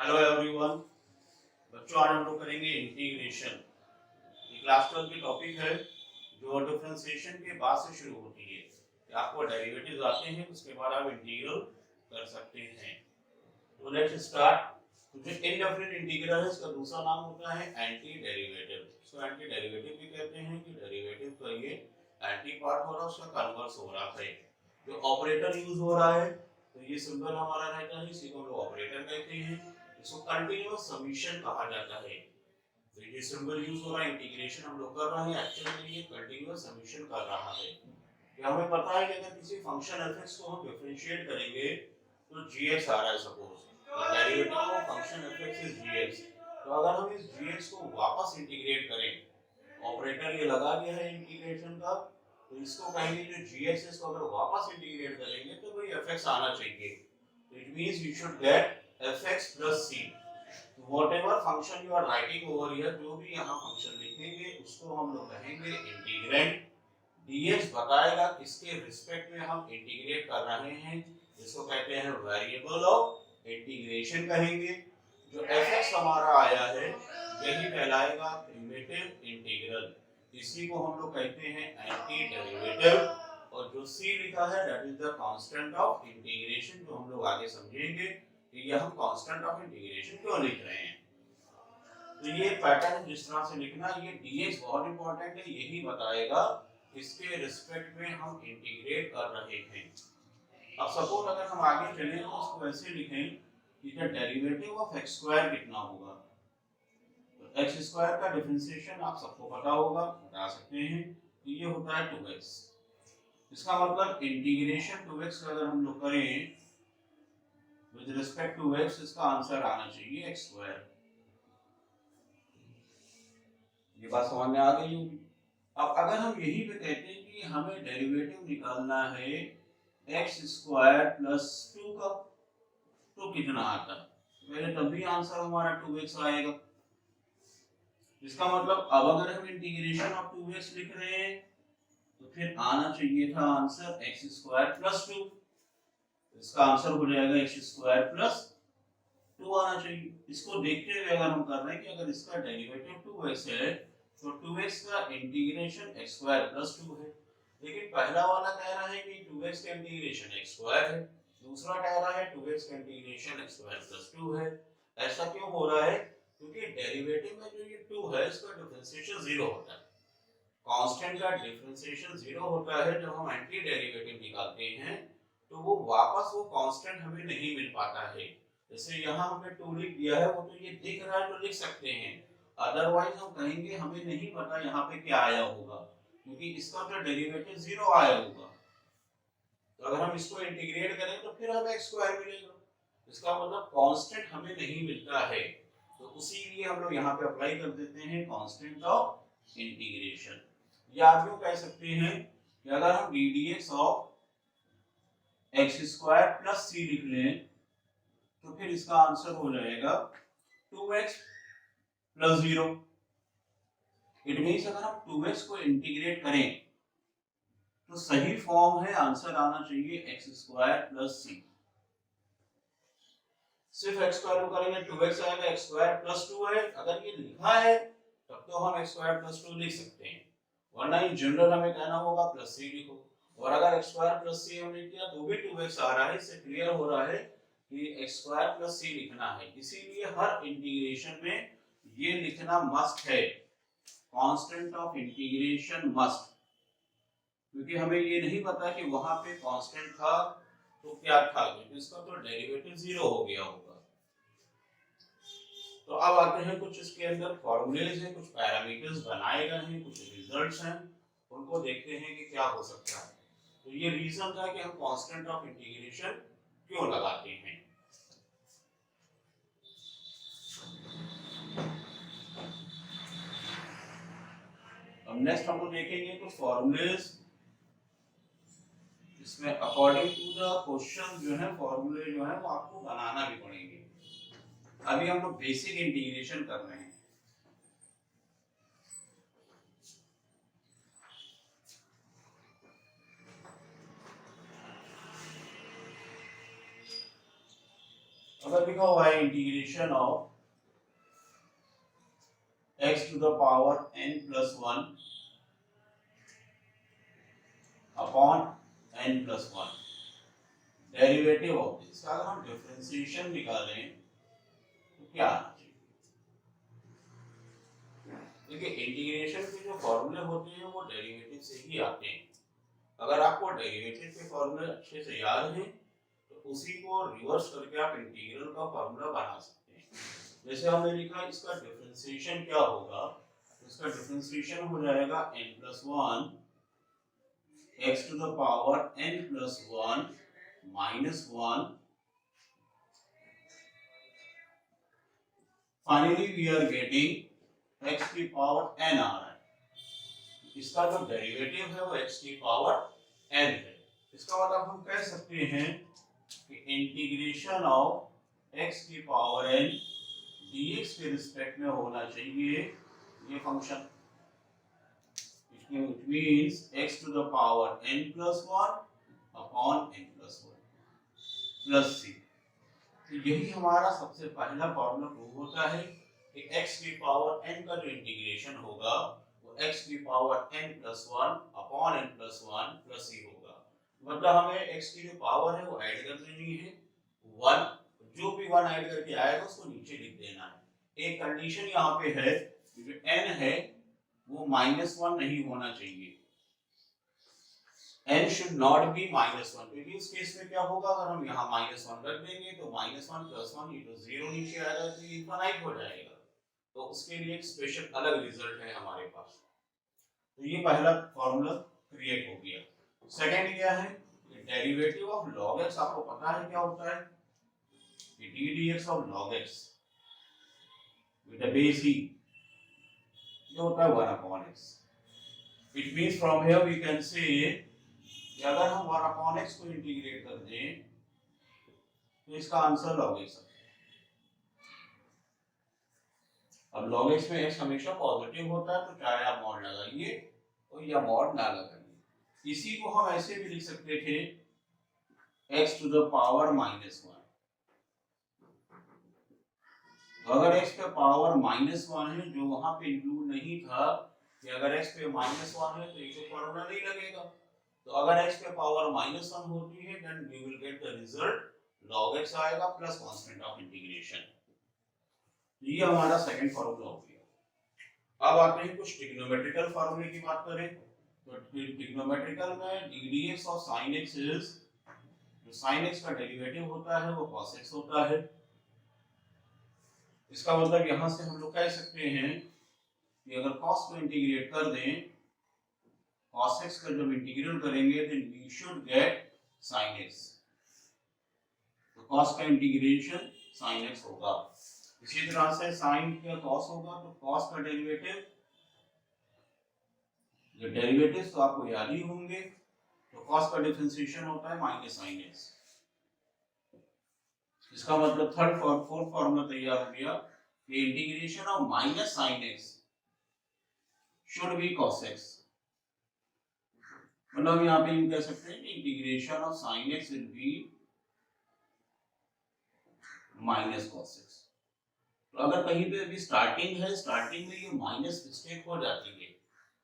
Hello everyone. बच्चों, आज हम लोग करेंगे इंटीग्रेशन। ये क्लास 12 की टॉपिक है जो डिफरेंशिएशन के बाद से शुरू होती है। आपको डेरिवेटिव्स आते हैं, उसके बाद आप इंटीग्रल कर सकते हैं। तो लेट्स स्टार्ट। तो जो इनडेफिनिट इंटीग्रल है, इसका दूसरा नाम होता है एंटी डेरिवेटिव। इसको एंटी डेरिवेटिव भी कहते हैं कि डेरिवेटिव का ये एंटी पार्ट हो रहा है, उसका कन्वर्स हो रहा है। जो ऑपरेटर यूज हो रहा है, तो ये सिंबल हमारा रहता है, इसी को हम लोग ऑपरेटर कहते हैं। इसको कंटीन्यूअस समीशन कहा जाता है। तो ये सिंबल यूज हो रहा है, इंटीग्रेशन हम लोग कर रहे हैं, एक्चुअली ये कंटीन्यूअस समीशन कर रहा है। ये हमें पता है कि अगर किसी फंक्शन f(x) को हम डिफरेंशिएट करेंगे तो gx आ रहा है, suppose derivative of function f(x) is gx। तो अगर हम इस gx को वापस इंटीग्रेट करें, ऑपरेटर ये लगा दिया है इंटीग्रेशन का, तो इसको कहेंगे जो gx है, इसको अगर वापस इंटीग्रेट करेंगे तो भाई f(x) आना चाहिए। तो it means we should get f(x + c). whatever function you are writing over here, जो भी यहाँ फंक्शन लिखेंगे उसको हम लोग कहेंगे इंटीग्रेंड। dx बताएगा किसके रिस्पेक्ट में हम इंटीग्रेट कर रहे हैं, जिसको कहते हैं वेरिएबल ऑफ इंटीग्रेशन कहेंगे। जो f(x) हमारा आया है यही कहलाएगा प्रिमिटिव इंटीग्रल, इसी को हम लोग कहते हैं एंटी डेरिवेटिव। और जो c लिखा है that is the constant of integration, जो हम लोग आगे समझेंगे कि ये हम कांस्टेंट ऑफ इंटीग्रेशन क्यों लिख रहे हैं। तो ये पैटर्न जिस तरह से लिखना, ये dx बहुत इंपॉर्टेंट है, यही बताएगा इसके रिस्पेक्ट में हम इंटीग्रेट कर रहे हैं। अब सपोज अगर हम आगे चलें तो उसको ऐसे लिखें कि द डेरिवेटिव ऑफ x² कितना होगा। तो x² का डिफरेंशिएशन आप सबको पता होगा, बता सकते हैं कि ये होता है 2x। इसका मतलब इंटीग्रेशन 2x का अगर हम लोग करें विद रिस्पेक्ट टू x, इसका आंसर आना चाहिए x²। ये बात समझ में आ गई होगी। अब अगर हम यही पे कहते हैं कि हमें डेरिवेटिव निकालना है x² + 2 का, तो कितना आता है, पहले तब भी आंसर हमारा 2x आएगा। इसका मतलब अब अगर हम इंटीग्रेशन ऑफ 2x लिख रहे हैं तो फिर आना चाहिए था आंसर x² + 2। इसका आंसर हो जाएगा x² + 2 आना चाहिए। इसको देखते हुए अगर हम कर रहे हैं कि अगर इसका डेरिवेटिव 2x है तो 2x का इंटीग्रेशन x² + 2 है। लेकिन पहला वाला कह रहा है कि 2x का इंटीग्रेशन x² है, दूसरा कह रहा है 2x का इंटीग्रेशन x² + 2 है। ऐसा क्यों हो रहा है? क्योंकि डेरिवेटिव में जो ये 2 है इसका डिफरेंशिएशन 0 होता है। कांस्टेंट का डिफरेंशिएशन 0 होता है। जब हम एंटी डेरिवेटिव निकालते हैं तो वो वापस वो कांस्टेंट हमें नहीं मिल पाता है। जैसे यहाँ हमने 2 लिख दिया है, वो तो ये दिख रहा है तो लिख सकते हैं, अदरवाइज हम कहेंगे हमें नहीं पता यहाँ पे क्या आया होगा, क्योंकि इसका तो डेरिवेटिव 0 आया होगा। तो अगर हम इसको इंटीग्रेट करें तो फिर हमें x² मिलेगा। इसका मतलब कांस्टेंट हमें नहीं मिलता है, तो उसी लिए हम लोग यहाँ पे अप्लाई कर देते हैं कांस्टेंट ऑफ इंटीग्रेशन। या आप यूं कह सकते हैं कि अगर हम ddx ऑफ x² + c लिख लें तो फिर इसका आंसर हो जाएगा 2x + 0। इट मींस अगर हम 2x को इंटीग्रेट करें तो सही फॉर्म है, आंसर आना चाहिए x² + c। सिर्फ x² को करेंगे 2x आएगा, x² + 2 है, अगर ये लिखा है तब तो हम x² + 2 लिख सकते हैं, वरना इन जनरल हमें कहना होगा +c लिखो। और अगर x² + c हमने किया तो भी 2x आ रहा है, इससे क्लियर हो रहा है कि x² + c लिखना है। इसीलिए हर इंटीग्रेशन में ये लिखना मस्ट है, कांस्टेंट ऑफ इंटीग्रेशन मस्ट, क्योंकि हमें ये नहीं पता कि वहां पे कांस्टेंट था तो क्या था, क्योंकि इसका तो डेरिवेटिव 0 हो गया होगा। तो अब आते हैं कुछ इसके अंदर फॉर्मूलेज हैं, कुछ पैरामीटर्स बनाए गए हैं, कुछ रिजल्ट्स हैं, उनको देखते हैं कि क्या हो सकता है। तो ये रीजन था कि हम कांस्टेंट ऑफ इंटीग्रेशन क्यों लगाते हैं। अब नेक्स्ट हम लोग देखेंगे कुछ फॉर्मूलेज, इसमें अकॉर्डिंग टू द क्वेश्चन जो है फॉर्मूले जो है वो आपको बनाना भी पड़ेंगे। अभी हम लोग बेसिक इंटीग्रेशन कर रहे हैं। अगर भी लिखा हुआ है integration of x to the power n+1 upon n+1 derivative of this. अगर हम डिफरेंशिएशन निकालें तो क्या आना चाहिए? देखिए इंटीग्रेशन के जो फॉर्मूले होते हैं वो डेरिवेटिव से ही आते हैं। अगर आपको डेरिवेटिव के फॉर्मूले अच्छे से याद हैं तो उसी को रिवर्स करके आप इंटीग्रल का फॉर्मूला बना सकते हैं। जैसे हमने लिखा इसका डिफरेंशिएशन क्या होगा, इसका डिफरेंशिएशन हो जाएगा n+1 x to the power n+1 -1। Finally we are getting x की पावर n आ रहा है। इसका जो डेरिवेटिव है वो x की पावर n है। इसका मतलब हम कह सकते हैं कि इंटीग्रेशन ऑफ x की पावर n dx के रिस्पेक्ट में होना चाहिए ये function. It means x to the power n+1 upon n+1 plus c। तो यही हमारा सबसे पहला फॉर्मूला प्रूव होता है कि x की पावर n का जो इंटीग्रेशन होगा वो x की power n+1 upon n+1 plus c होगा। मतलब हमें x की जो पावर है वो ऐड कर देनी है 1, जो भी 1 ऐड करके आएगा उसको नीचे लिख देना है। एक कंडीशन यहाँ पे है कि जो n है वो -1 नहीं होना चाहिए, n should not be -1, क्योंकि उस केस में क्या होगा, अगर हम यहाँ -1 रख देंगे तो -1 + 1 ये तो 0 नीचे आएगा तो ये इनफाइनाइट हो जाएगा। तो उसके लिए एक स्पेशल अलग रिजल्ट है हमारे पास। तो ये पहला फॉर्मूला क्रिएट हो गया। सेकंड क्या है, डेरिवेटिव ऑफ log x आपको पता है क्या होता है, कि d dx of log x with the base e ये होता है 1/x। It means from here we can say कि अगर हम 1/x को इंटीग्रेट कर दें तो इसका आंसर log x है। अब log x में x हमेशा पॉजिटिव होता है तो चाहे आप मॉड लगाइए और या मॉड ना लगाइए। इसी को हम ऐसे भी लिख सकते थे x टू द पावर -1। तो अगर x पे पावर -1 है जो वहां पे इंक्लूड नहीं था कि अगर x पे -1 है तो ये फॉर्मूला नहीं लगेगा। तो अगर x पे पावर -1 होती है then we will get the result log x आएगा प्लस कांस्टेंट ऑफ इंटीग्रेशन। ये हमारा सेकंड फॉर्मूला हो गया। अब आते हैं कुछ ट्रिग्नोमेट्रिकल फॉर्मूले की बात करें तो ट्रिग्नोमेट्रिकल में d dx और sin x इज, जो sin x का डेरिवेटिव होता है वो cos x होता है। इसका मतलब यहां से हम लोग कह सकते हैं कि अगर cos को इंटीग्रेट कर दें, cos x का जब इंटीग्रल करेंगे then we should get sin x। तो cos का इंटीग्रेशन sin x होगा। इसी तरह से sin का cos होगा तो cos का डेरिवेटिव, जो डेरिवेटिव्स तो आपको याद ही होंगे, तो cos का डिफरेंशिएशन होता है -sin x। इसका मतलब थर्ड फोर्थ फॉर्मूला तैयार हो गया कि integration of -sin x should be cos x। मतलब यहाँ पे यूं कह सकते हैं कि integration of sin x will B -cos x। तो अगर कहीं पे भी स्टार्टिंग है, स्टार्टिंग में ये माइनस मिस्टेक हो जाती है,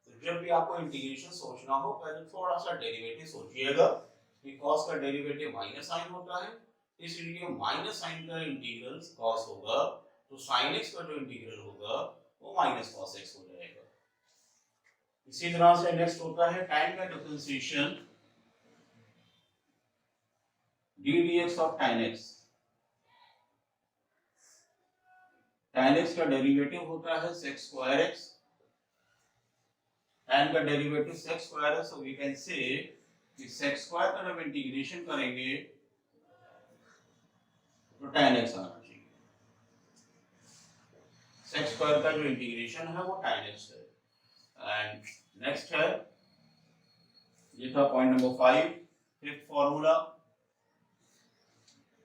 तो जब भी आपको इंटीग्रेशन सोचना हो पहले थोड़ा सा डेरिवेटिव सोचिएगा कि cos का डेरिवेटिव -sin होता है, इसलिए -sin का इंटीग्रल cos होगा तो sin x का जो इंटीग्रल होगा वो -cos x हो जाएगा। इसी तरह से नेक्स्ट होता है tan का differentiation d dx of tan x। tan x का डेरिवेटिव होता है sec² x। tan का डेरिवेटिव sec² है, सो वी कैन से कि sec² का जब इंटीग्रेशन करेंगे तो tan x आना चाहिए। sec² का जो इंटीग्रेशन है वो tan x है। एंड नेक्स्ट है, ये था point number 5, fifth formula.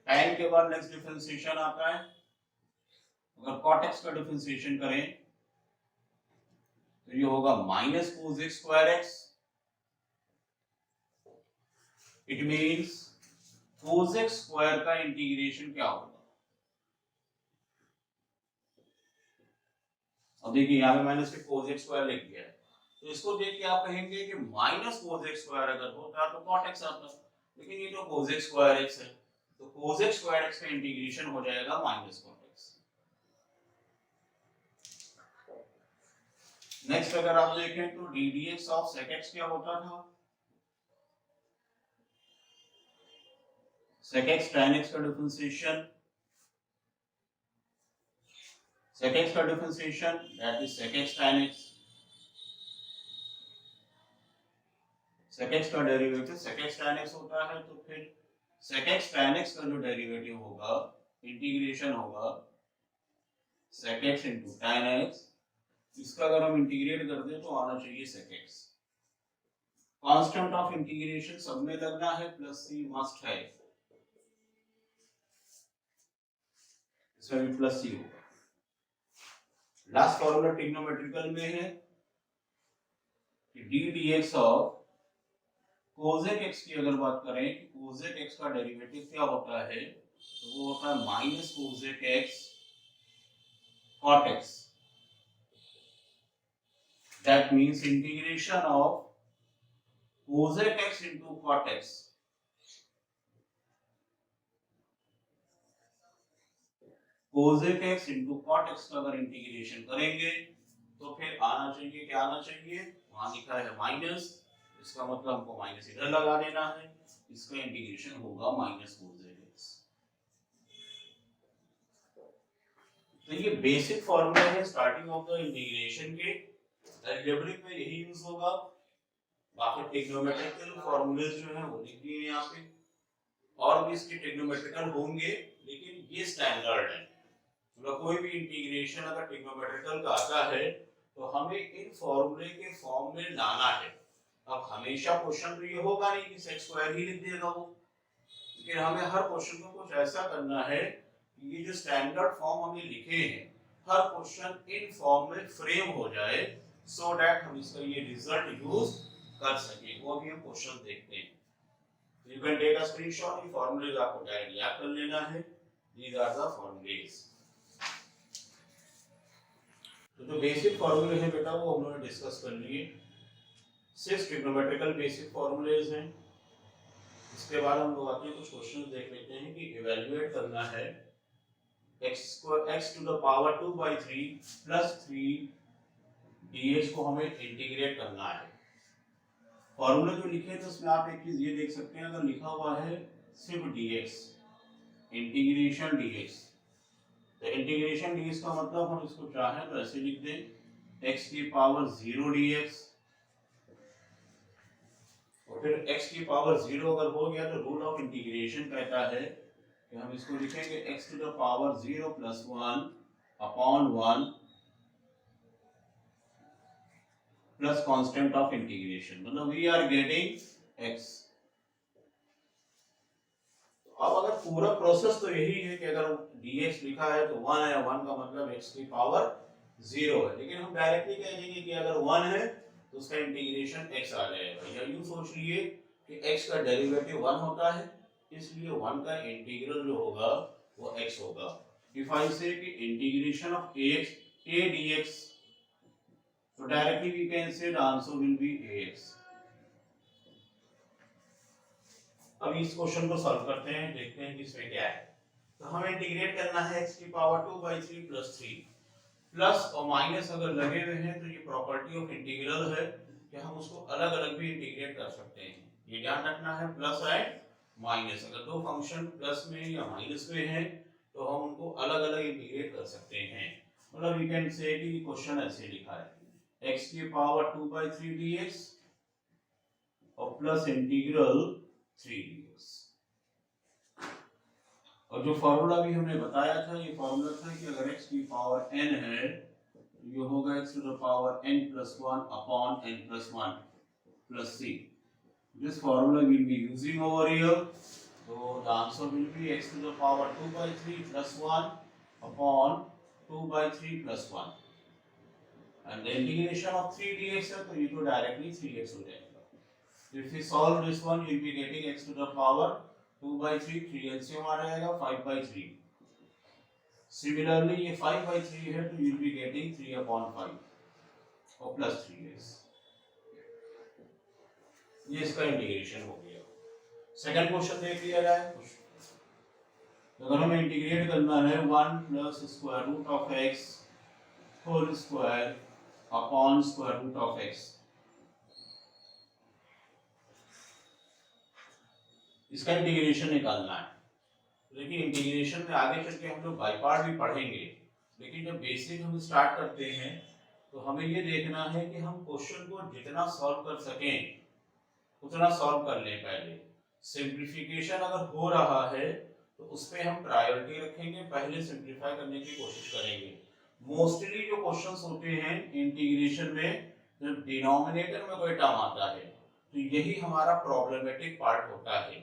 tan के बाद नेक्स्ट डिफरेंशिएशन आता है, अगर cot x का डिफरेंशिएशन करें तो ये होगा -cos x। It means cos x square का इंटीग्रेशन क्या होगा, अब देखिए यहाँ पे मैंने सिर्फ cos x स्क्वायर लिख दिया है, तो इसको देख के आप कहेंगे कि माइनस cos x स्क्वायर अगर होता तो cot x आता, लेकिन ये तो cos x स्क्वायर x है, तो cos x स्क्वायर x का इंटीग्रेशन हो जाएगा माइनस cot x। नेक्स्ट अगर आप देखें तो d dx of sec x क्या होता था, sec x tan x का डिफरेंशिएशन, sec x का differentiation that is sec x tan x, sec x का derivative sec x tan x होता है, तो फिर sec x tan x का जो डेरिवेटिव होगा इंटीग्रेशन होगा sec x into tan x, इसका अगर हम इंटीग्रेट कर दें तो आना चाहिए sec x। Constant of integration सब में लगना है, प्लस सी मस्ट है, इसमें भी प्लस सी होगा। लास्ट फॉर्मूला ट्रिग्नोमेट्रिकल में है कि d dx of cosec x की अगर बात करें कि cosec x का डेरिवेटिव क्या होता है, तो वो होता है minus cosec x cot x, that means integration of cosec x into cot x, cosec x into cot x का अगर इंटीग्रेशन करेंगे तो फिर आना चाहिए, क्या आना चाहिए, वहां लिखा है माइनस, इसका मतलब हमको माइनस इधर लगा देना है, इसका इंटीग्रेशन होगा माइनस cosec x। तो ये बेसिक फॉर्मूला है स्टार्टिंग ऑफ द इंटीग्रेशन के, अलजेब्रिक में यही यूज होगा, बाकी ट्रिग्नोमेट्रिकल फॉर्मूलेज जो है वो लिख दिए यहाँ पे, और भी इसके ट्रिग्नोमेट्रिकल होंगे, लेकिन ये स्टैंडर्ड है। मतलब कोई भी इंटीग्रेशन अगर ट्रिग्नोमेट्रिकल का आता है तो हमें इन फॉर्मूले के फॉर्म में लाना है। अब हमेशा क्वेश्चन तो ये होगा नहीं कि सेक्स स्क्वायर ही लिख देगा वो, लेकिन हमें हर क्वेश्चन को कुछ ऐसा करना है कि ये जो स्टैंडर्ड फॉर्म हमने लिखे हैं हर क्वेश्चन इन फॉर्म में फ्रेम हो जाए, सो दैट हम इसका ये रिजल्ट यूज कर सके। वो भी हम क्वेश्चन देखते हैं। You can take a screenshot, ये फॉर्मूलेज आपको डायरेक्टली याद कर लेना है, दीस आर द फॉर्मूलेज। तो जो बेसिक फॉर्मूले हैं बेटा वो हम लोगों ने डिस्कस कर लिए, 6 ट्रिग्नोमेट्रिकल बेसिक फॉर्मूलेज हैं। इसके बाद हम लोग आते हैं कुछ क्वेश्चन देख लेते हैं कि इवैल्यूएट करना है x to the power 2/3 plus 3 dx को हमें इंटीग्रेट करना है। फॉर्मूला जो लिखे हैं तो उसमें आप एक चीज ये देख सकते हैं, अगर लिखा हुआ है सिर्फ dx, इंटीग्रेशन dx, तो इंटीग्रेशन dx का मतलब हम इसको चाहें तो ऐसे लिख दें x की पावर 0 dx, और फिर x की पावर 0 अगर हो गया तो रूल ऑफ इंटीग्रेशन कहता है कि हम इसको लिखेंगे x to the power 0 plus 1 upon 1 plus constant of integration, मतलब we are getting x। अब अगर पूरा प्रोसेस तो यही है कि अगर dx लिखा है तो 1 है, 1 का मतलब x की पावर 0 है, लेकिन हम डायरेक्टली कह देंगे कि अगर 1 है तो उसका इंटीग्रेशन x आ जाएगा, या यूं सोच लिए कि x का डेरिवेटिव 1 होता है, इसलिए 1 का इंटीग्रल जो होगा वो x होगा। इफ आई से कि integration of a dx, so directly we can say the answer will be ax। अब इस क्वेश्चन को सॉल्व करते हैं, देखते हैं कि इसमें क्या है। तो हमें इंटीग्रेट करना है x की पावर 2/3 plus 3, प्लस और माइनस अगर लगे हुए हैं तो ये प्रॉपर्टी ऑफ इंटीग्रल है कि हम उसको अलग अलग भी इंटीग्रेट कर सकते हैं। ये ध्यान रखना है, प्लस एंड माइनस, अगर दो फंक्शन प्लस में या माइनस में है तो हम उनको अलग अलग इंटीग्रेट कर सकते हैं। मतलब वी कैन से कि क्वेश्चन ऐसे लिखा है x की पावर 2/3 dx और प्लस इंटीग्रल 3 dx, और जो फॉर्मूला भी हमने बताया था ये फॉर्मूला था कि अगर x की पावर n है तो ये होगा x to the power n plus 1 upon n plus 1 plus c। This formula we'll be using over here, so the answer will be x to the power 2/3 plus 1 upon 2/3 plus 1, and the integration of 3 dx है तो ये तो directly 3x हो जाएगा। If we solve this one, you'll be getting x to the power 2/3, 3 LCM आ जाएगा 5/3, similarly ये 5/3 है तो यू विल बी गेटिंग 3/5 और प्लस 3x। ये इसका इंटीग्रेशन हो गया। सेकंड क्वेश्चन देख लिया जाए। अगर हमें इंटीग्रेट करना है 1 plus square root of x whole square upon square root of x, इसका इंटीग्रेशन निकालना है। देखिए इंटीग्रेशन में आगे चल के हम लोग बाई पार्ट भी पढ़ेंगे, लेकिन जब बेसिक हम स्टार्ट करते हैं तो हमें ये देखना है कि हम क्वेश्चन को जितना सॉल्व कर सकें उतना सॉल्व कर लें। पहले सिंप्लीफिकेशन अगर हो रहा है तो उस पर हम प्रायोरिटी रखेंगे, पहले सिंप्लीफाई करने की कोशिश करेंगे। मोस्टली जो क्वेश्चंस होते हैं इंटीग्रेशन में, जब डिनोमिनेटर में कोई टर्म आता है तो यही हमारा प्रॉब्लमेटिक पार्ट होता है,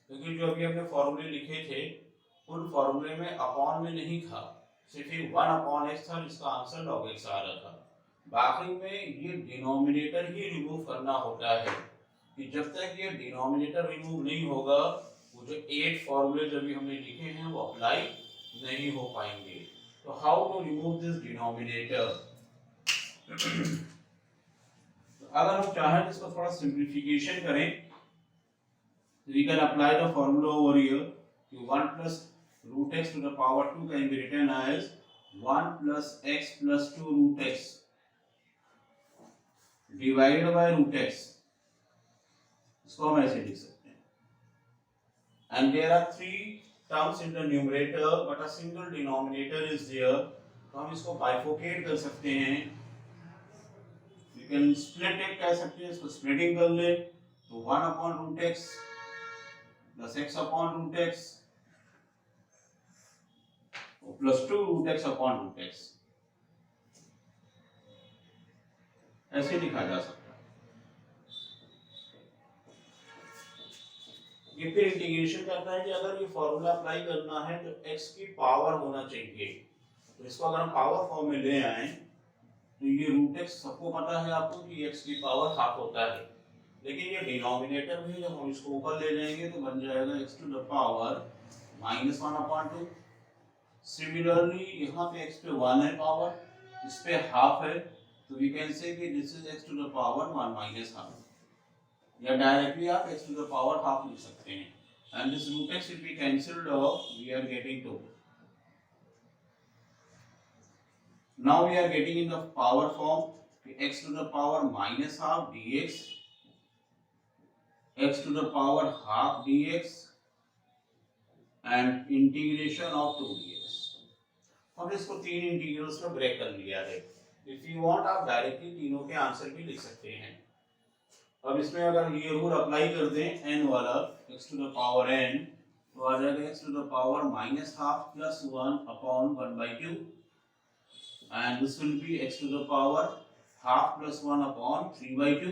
क्योंकि जो अभी हमने फॉर्मूले लिखे थे उन फॉर्मूले में अपॉन में नहीं था, सिर्फ 1/x था जिसका आंसर log x आ रहा था। बाकी में ये डिनोमिनेटर ही रिमूव करना होता है कि जब तक ये डिनोमिनेटर रिमूव नहीं होगा वो जो 8 फॉर्मूले जो भी हमने लिखे हैं वो अप्लाई नहीं हो पाएंगे। तो how to remove this denominator? अगर हम चाहें तो इसको थोड़ा सिंप्लीफिकेशन करें, we can apply the formula over here. 1 plus root x to the power 2 can be written as 1 plus x plus 2 root x divided by root x. इसको हम ऐसे लिख सकते हैं। And there are 3 terms in the numerator but a single denominator is there. तो हम इसको bifurcate कर सकते हैं। You can split it कह सकते हैं, इसको splitting कर ले तो 1/√x plus x/√x plus 2√x/√x ऐसे लिखा जा सकता है। ये फिर इंटीग्रेशन करता है कि अगर ये फॉर्मूला अप्लाई करना है तो x की पावर होना चाहिए, तो इसको अगर हम पावर फॉर्म में ले आए तो ये √x सबको पता है आपको कि x की पावर हाफ होता है, लेकिन ये डिनोमिनेटर भी जब हम इसको ऊपर ले जाएंगे तो बन जाएगा x to the power -1/2। Similarly यहाँ पे x पे 1 है पावर, इस पे हाफ है, तो वी कैन से कि this is x to the power 1 - half, या डायरेक्टली आप x to the power half लिख सकते हैं। And this √x will be cancelled off, we are getting 2। Now we are getting in the power form x to the power -half dx, x to the power half dx and integration of 2 dx। हमने इसको 3 integrals में break कर लिया है। If you want आप directly तीनों के answer भी लिख सकते हैं। अब इसमें अगर ये रूल अप्लाई कर दें n वाला, x to the power n, तो आ जाएगा x to the power -half plus 1/1/2 and this will be x to the power half plus 1/3/2,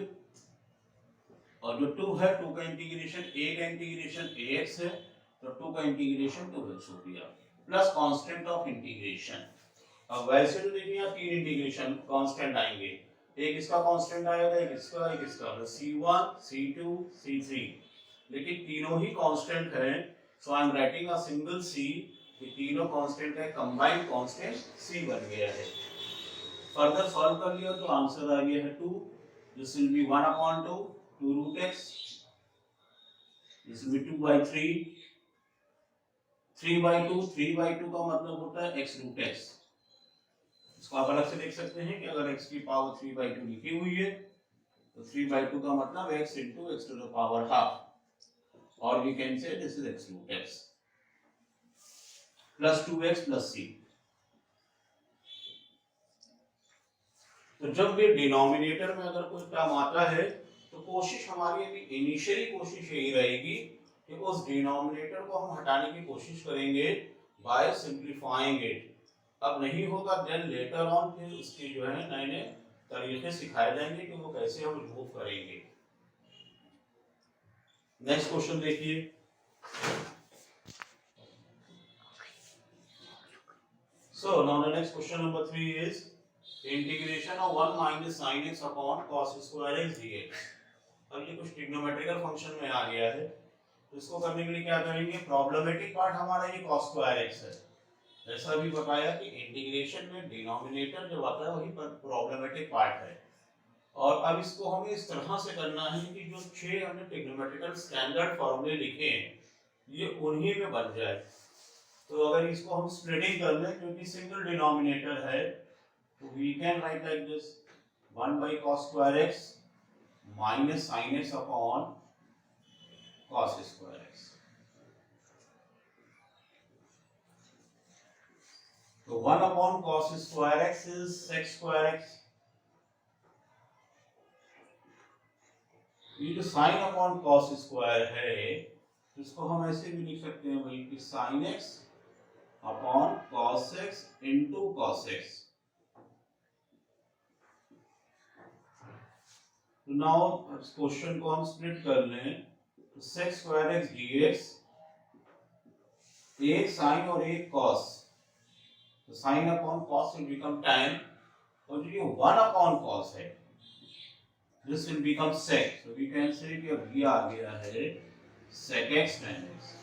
और जो 2 है 2 का इंटीग्रेशन, a का इंटीग्रेशन ax है तो 2 का इंटीग्रेशन 2x हो गया प्लस कांस्टेंट ऑफ इंटीग्रेशन। अब वैसे तो देखिए यहाँ 3 इंटीग्रेशन कांस्टेंट आएंगे, एक इसका कांस्टेंट आएगा, एक इसका c1 c2 c3, लेकिन तीनों ही कांस्टेंट हैं, so I am writing a single c, ये तीनों कांस्टेंट है, कंबाइंड कांस्टेंट c बन गया है। फर्दर सॉल्व कर लिया तो आंसर आ गया है 2, this will be 1/2 2√x, this will be 2/3, 3/2, 3/2 का मतलब होता है x√x। इसको आप अलग से देख सकते हैं कि अगर x की पावर 3/2 लिखी हुई है तो 3/2 का मतलब x into x to the power half, और we can say this is x√x plus 2x plus c। तो जब भी डिनोमिनेटर में अगर कोई टर्म आता है तो कोशिश हमारी अभी इनिशियली कोशिश यही रहेगी कि उस डिनोमिनेटर को हम हटाने की कोशिश करेंगे बाय सिंप्लीफाइंग इट। अब नहीं होगा देन लेटर ऑन फिर उसके जो है नए नए तरीके सिखाए जाएंगे कि वो कैसे हम रिमूव करेंगे। नेक्स्ट क्वेश्चन देखिए। So now the next question number 3 is integration of 1 minus sin x upon cos square x dx। अब ये कुछ ट्रिग्नोमेट्रिकल फंक्शन में आ गया है, तो इसको करने के लिए क्या करेंगे, प्रॉब्लमेटिक पार्ट हमारा ये cos square x है, ऐसा भी बताया कि इंटीग्रेशन में डिनोमिनेटर जो आता है वही प्रॉब्लमेटिक पार्ट है। और अब इसको हमें इस तरह से करना है कि जो 6 हमने ट्रिग्नोमेट्रिकल स्टैंडर्ड फॉर्मूले लिखे हैं ये उन्हीं में बन जाए। तो अगर इसको हम स्प्लिटिंग कर लें क्योंकि सिंगल डिनोमिनेटर है तो we can write like this 1 by cos square x minus sin x upon cos square x। तो 1 upon cos square x is sec square x। ये जो sin upon cos square है इसको हम ऐसे भी लिख सकते हैं भाई कि sin x upon cos x into cos x। तो नाउ इस क्वेश्चन को हम स्प्लिट कर लें तो sec square x dx एक sin और एक cos, तो sin upon cos will become tan और जो ये 1 upon cos है this will become sec, so we can say कि अब ये आ गया है sec x tan x।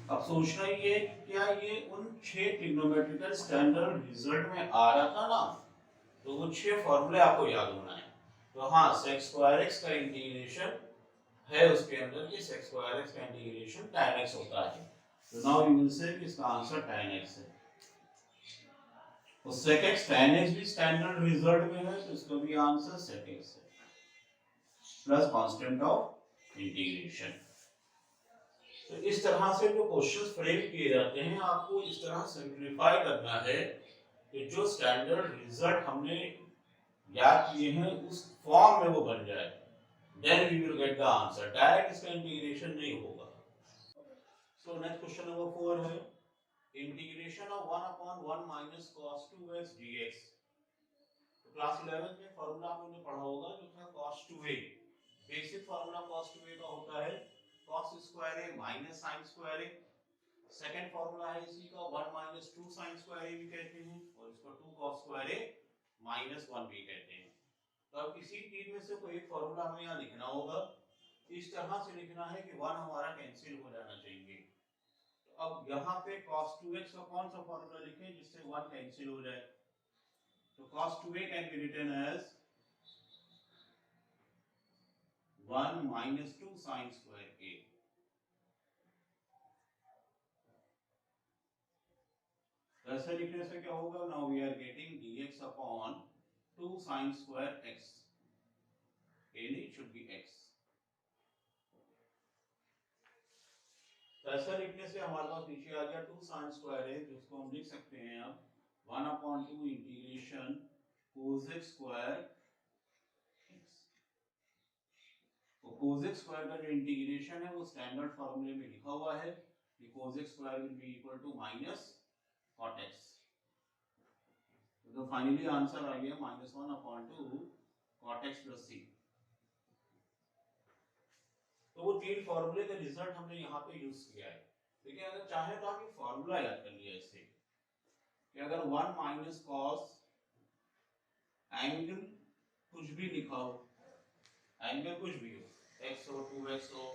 अब सोचना ये क्या ये उन 6 ट्रिग्नोमेट्रिकल स्टैंडर्ड रिजल्ट में आ रहा था ना, तो वो 6 फॉर्मूले आपको याद होना है। तो हाँ sec square x का इंटीग्रेशन है उसके अंदर कि sec square x का इंटीग्रेशन tan x होता है। तो नाउ यू विल से कि इसका आंसर tan x है। तो sec x tan x भी स्टैंडर्ड रिजल्ट में है तो इसका भी आंसर sec x है प्लस कांस्टेंट ऑफ इंटीग्रेशन। तो इस तरह से जो क्वेश्चंस फ्रेम किए जाते हैं आपको इस तरह सिंपलीफाई करना है कि जो स्टैंडर्ड रिजल्ट हमने याद किए हैं उस फॉर्म में वो बन जाए, then we will get the answer। Direct इसका इंटीग्रेशन नहीं होगा। सो नेक्स्ट क्वेश्चन नंबर 4 है integration of 1 upon 1 minus cos 2x dx। तो क्लास 11 में फार्मूला आपने पढ़ा होगा जो था cos 2a। Basic formula cos 2a का होता है cos square a minus sin square a। Second formula है इसी का 1 minus 2 sin स्क्वायर a भी कहते हैं और इसको 2 cos स्क्वायर a minus 1 भी कहते हैं। तो अब किसी तीन में से कोई एक फार्मूला हमें यहाँ लिखना होगा। इस तरह से लिखना है कि 1 हमारा कैंसिल हो जाना चाहिए। तो अब यहाँ पे cos 2x का कौन सा फार्मूला लिखें जिससे 1 कैंसिल हो जाए। तो cos 2a can be written as 1 minus 2 sin square a। ऐसे लिखने से क्या होगा, now we are getting dx upon 2 sin square x, यानी इट शुड बी x। ऐसा लिखने से हमारे पास नीचे आ गया 2 sin square a जिसको हम लिख सकते हैं अब 1 upon 2 integration cosec square x। तो cosec square का जो इंटीग्रेशन है वो स्टैंडर्ड फार्मूले में लिखा हुआ है कि cosec square will be equal to minus cot x। तो फाइनली आंसर आ गया -1 upon 2 cot x plus c। तो वो तीन फार्मूले का रिजल्ट हमने यहाँ पे यूज किया है। देखिए अगर चाहे तो आप ये फार्मूला याद कर लिया इससे कि अगर 1 माइनस कॉस एंगल कुछ भी लिखा हो, एंगल कुछ भी हो, x हो 2x हो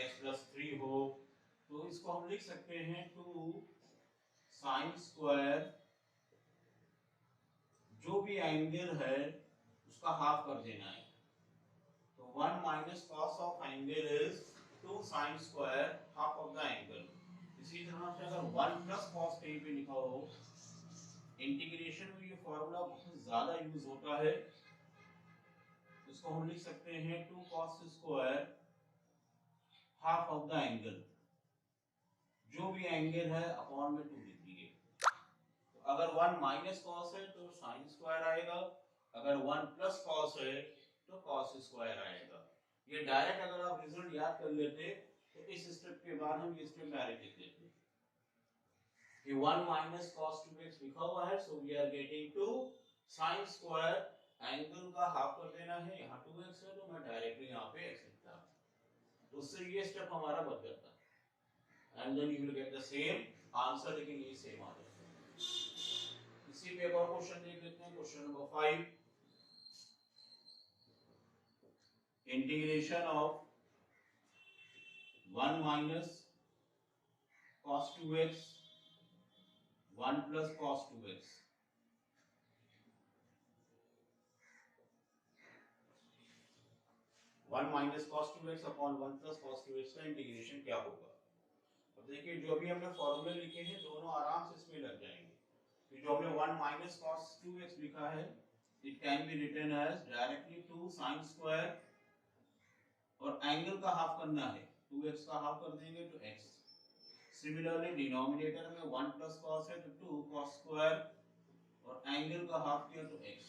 x plus 3 हो, तो इसको हम लिख सकते हैं 2 sin स्क्वायर जो भी एंगल है उसका हाफ कर देना है। तो 1 minus cos of angle is 2 sin square half of the angle। इसी तरह से अगर 1 plus cos कहीं पे लिखा हो, इंटीग्रेशन में ये फॉर्मूला बहुत ज्यादा यूज होता है, इसको हम लिख सकते हैं 2 cos square half of the angle, जो भी एंगल है अपॉन में 2 लिख दिए। तो अगर 1 minus cos है तो sin स्क्वायर आएगा, अगर 1 plus cos है तो cos स्क्वायर आएगा। ये डायरेक्ट अगर आप रिजल्ट याद कर लेते तो इस स्टेप के बाद हम ये स्टेप डायरेक्ट लिख लेते कि 1 minus cos 2x लिखा हुआ है, so we are getting 2 sin square angle का हाफ कर देना है, यहाँ 2x है तो मैं डायरेक्टली यहाँ पे x लिखता हूँ, तो उससे ये स्टेप हमारा बच जाता है and then you will get the same answer, लेकिन ये सेम आ जाता है। इसी पे एक और क्वेश्चन देख लेते हैं, question number 5 integration of 1 minus cos 2x 1 plus cos 2x, one minus cos 2x upon 1 plus cos 2x का इंटीग्रेशन क्या होगा। अब देखिए जो अभी हमने फॉर्मूले लिखे हैं दोनों आराम से इसमें लग जाएंगे। तो जो हमने 1 माइनस cos 2x लिखा है it can be written as directly 2 sin square और एंगल का हाफ करना है 2x का हाफ कर देंगे तो x। सिमिलरली डिनोमिनेटर में 1 plus cos है तो 2 cos स्क्वायर और एंगल का हाफ किया तो x।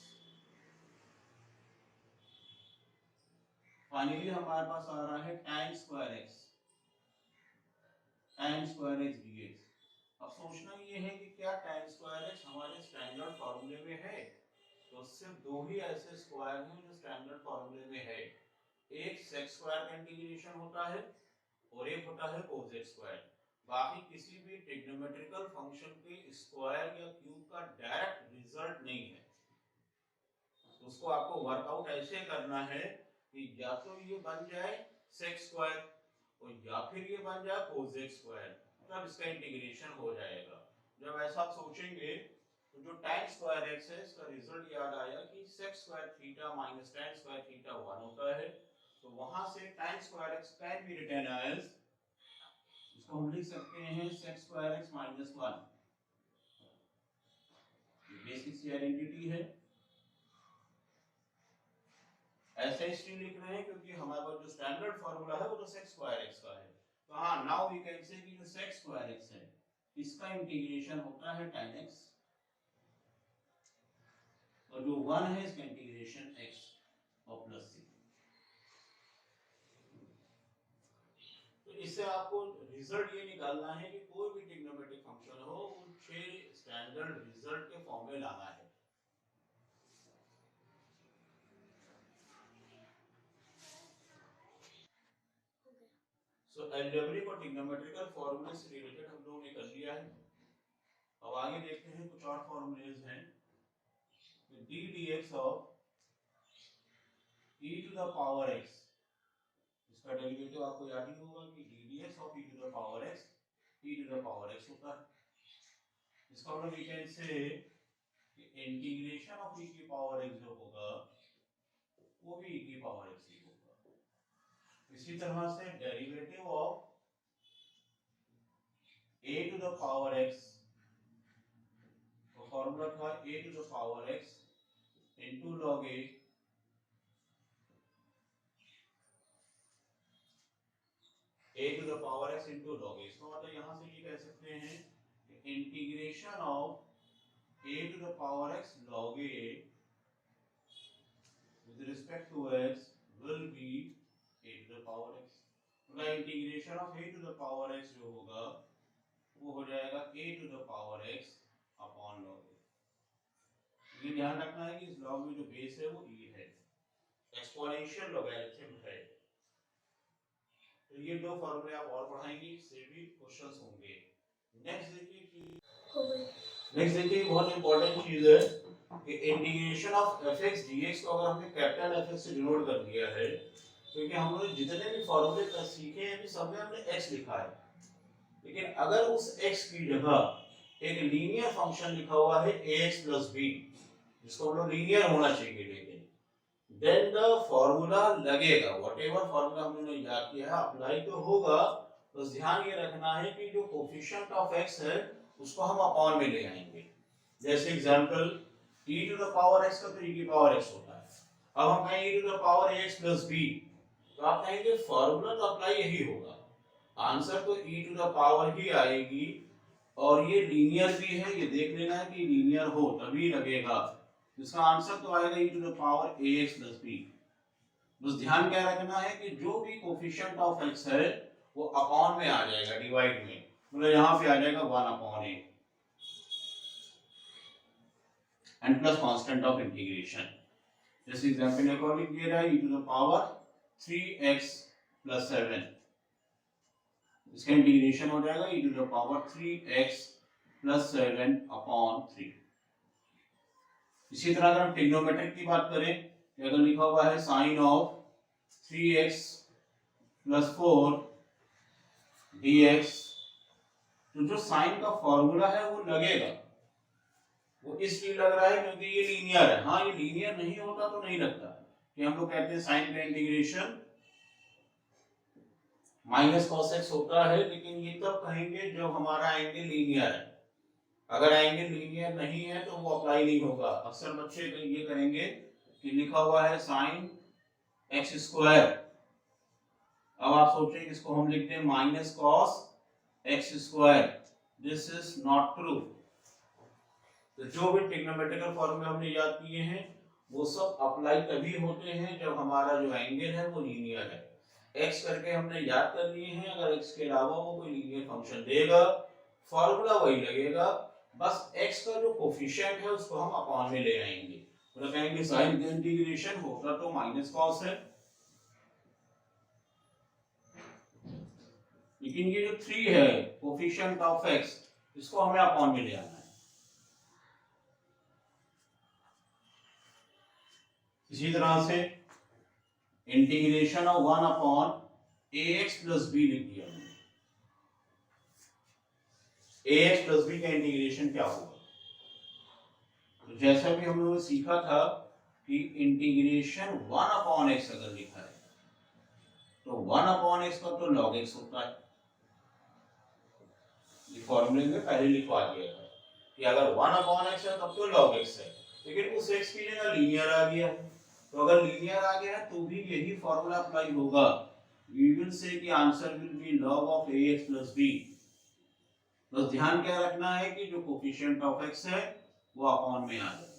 फाइनली हमारे पास आ रहा है tan square x, tan square x dx। अब सोचना ये है कि क्या tan स्क्वायर x हमारे स्टैंडर्ड फॉर्मूले में है। तो सिर्फ दो ही ऐसे स्क्वायर हैं जो स्टैंडर्ड फॉर्मूले में है, एक sec स्क्वायर का इंटीग्रेशन होता है और एक होता है cos स्क्वायर। बाकी किसी भी ट्रिग्नोमेट्रिकल फंक्शन के स्क्वायर या क्यूब का डायरेक्ट रिजल्ट नहीं है। उसको आपको वर्कआउट ऐसे करना है कि या तो ये बन जाए sec स्क्वायर और या फिर ये बन जाए cos स्क्वायर, तब इसका इंटीग्रेशन हो जाएगा। जब ऐसा आप सोचेंगे तो जो tan स्क्वायर x है इसका रिजल्ट याद आया कि sec square theta minus tan square theta 1 होता है। तो वहां से tan square x can be written as, इसको हम लिख सकते हैं sec स्क्वायर x माइनस 1। ये बेसिक सी आइडेंटिटी है, ऐसे इसलिए लिख रहे हैं क्योंकि हमारे पास जो स्टैंडर्ड फार्मूला है वो तो sec स्क्वायर x का है। तो हाँ नाउ वी कैन से कि जो sec स्क्वायर x है इसका इंटीग्रेशन होता है tan x और जो 1 है इसका इंटीग्रेशन x और प्लस c। तो इससे आपको रिजल्ट ये निकालना है कि कोई भी ट्रिग्नोमेट्रिक फंक्शन हो उन 6 स्टैंडर्ड रिजल्ट के फॉर्म में लाना है। सो अलजेब्रिक और ट्रिग्नोमेट्रिकल फॉर्मूले से रिलेटेड हम लोगों ने कर लिया है। अब आगे देखते हैं कुछ और फॉर्मूलेज हैं। d dx of e to the power x, इसका डेरिवेटिव आपको याद ही होगा कि d dx of e to the power x होता है। इसका मतलब वी कैन से कि इंटीग्रेशन ऑफ e की पावर x जो होगा वो भी e की पावर x ही होगा। इसी तरह से derivative of a to the power x, तो फॉर्मूला था a to the power x into log a to the power x into log a। इसका मतलब यहां से ये कह सकते हैं कि integration of a to the power x log a with respect to x will be a to the power x। मतलब integration of a to the power x जो होगा वो हो जाएगा a to the power x upon log a। ये ध्यान रखना है कि इस log में जो बेस है वो e है, एक्सपोनेंशियल लॉगरिथम है। तो ये दो फॉर्मूले आप और पढ़ाएंगे, इससे भी क्वेश्चंस होंगे। नेक्स्ट देखिए बहुत इंपॉर्टेंट चीज है कि इंटीग्रेशन ऑफ fx dx को अगर हमने कैपिटल fx से डिनोट कर दिया है, क्योंकि हम लोग जितने भी फॉर्मूले सीखे हैं अभी सब में हमने x लिखा है, लेकिन अगर उस x की जगह एक लीनियर फंक्शन लिखा हुआ है ax + b, जिसको हम लोग लीनियर होना चाहिए, लेकिन देन द फॉर्मूला लगेगा, व्हाटएवर फॉर्मूला हमने याद किया है अप्लाई तो होगा। बस ध्यान ये रखना है कि जो कोफिशिएंट ऑफ x है उसको हम अपॉन में ले आएंगे। जैसे example e to the power x का तो e की पावर x होता है। अब हम कहें e to the power ax + b, तो आप कहेंगे फॉर्मूला तो अप्लाई यही होगा, आंसर तो e टू द पावर ही आएगी। और ये लीनियर भी है, ये देख लेना है कि लीनियर हो तभी लगेगा। इसका आंसर तो आएगा e to the power ax + b। बस ध्यान क्या रखना है कि जो भी कोफिशिएंट ऑफ x है वो अपॉन में आ जाएगा, डिवाइड में, मतलब यहां पे आ जाएगा 1/a and plus constant of integration. जैसे एग्जांपल एक और लिख दिया जाए e to the power 3x + 7, इसका इंटीग्रेशन हो जाएगा e to the power 3x + 7/3। इसी तरह अगर हम ट्रिग्नोमेट्रिक की बात करें, अगर लिखा हुआ है sin ऑफ 3x + 4 dx तो जो साइन का फॉर्मूला है वो लगेगा, वो इसलिए लग रहा है क्योंकि ये लीनियर है। हाँ, ये लीनियर नहीं होता तो नहीं लगता कि हम लोग कहते हैं साइन का इंटीग्रेशन माइनस कॉस एक्स होता है, लेकिन ये तब कहेंगे जब हमारा एंगल लीनियर है। अगर एंगल लीनियर नहीं है तो वो अप्लाई नहीं होगा। अक्सर बच्चे ये करेंगे कि लिखा हुआ है साइन एक्स स्क्वायर, अब आप सोचें इसको हम लिखते हैं minus cos x square, this is not true. तो जो भी ट्रिग्नोमेट्रिकल फॉर्मूला हमने याद किए हैं वो सब अप्लाई तभी होते हैं जब हमारा जो एंगल है वो लीनियर है। x करके हमने याद कर लिए हैं, अगर x के अलावा वो कोई लीनियर फंक्शन देगा फॉर्मूला वही लगेगा, बस x का जो कोफिशिएंट है उसको हम अपॉन में ले आएंगे। मतलब कहेंगे साइन का इंटीग्रेशन होगा तो माइनस कॉस है, लेकिन ये जो 3 है कोफिशिएंट ऑफ x, इसको हमें अपॉन में ले आना है। इसी तरह से integration of 1 upon ax plus b लिख दिया हमने। ax प्लस b का इंटीग्रेशन क्या होगा? तो जैसा भी हम लोगों ने सीखा था कि इंटीग्रेशन 1 अपॉन x अगर लिखा है तो 1 अपॉन x का तो log x होता है। ये फॉर्मूले में पहले लिखवा दिया था कि अगर 1 अपॉन x है तब तो log x है, लेकिन उस x की जगह लीनियर आ गया है, तो अगर लीनियर आ गया है तो भी यही फॉर्मूला अप्लाई होगा। We will say कि answer will be log of ax plus b। बस ध्यान क्या रखना है कि जो कोफिशिएंट ऑफ x है वो अपॉन में आ जाए।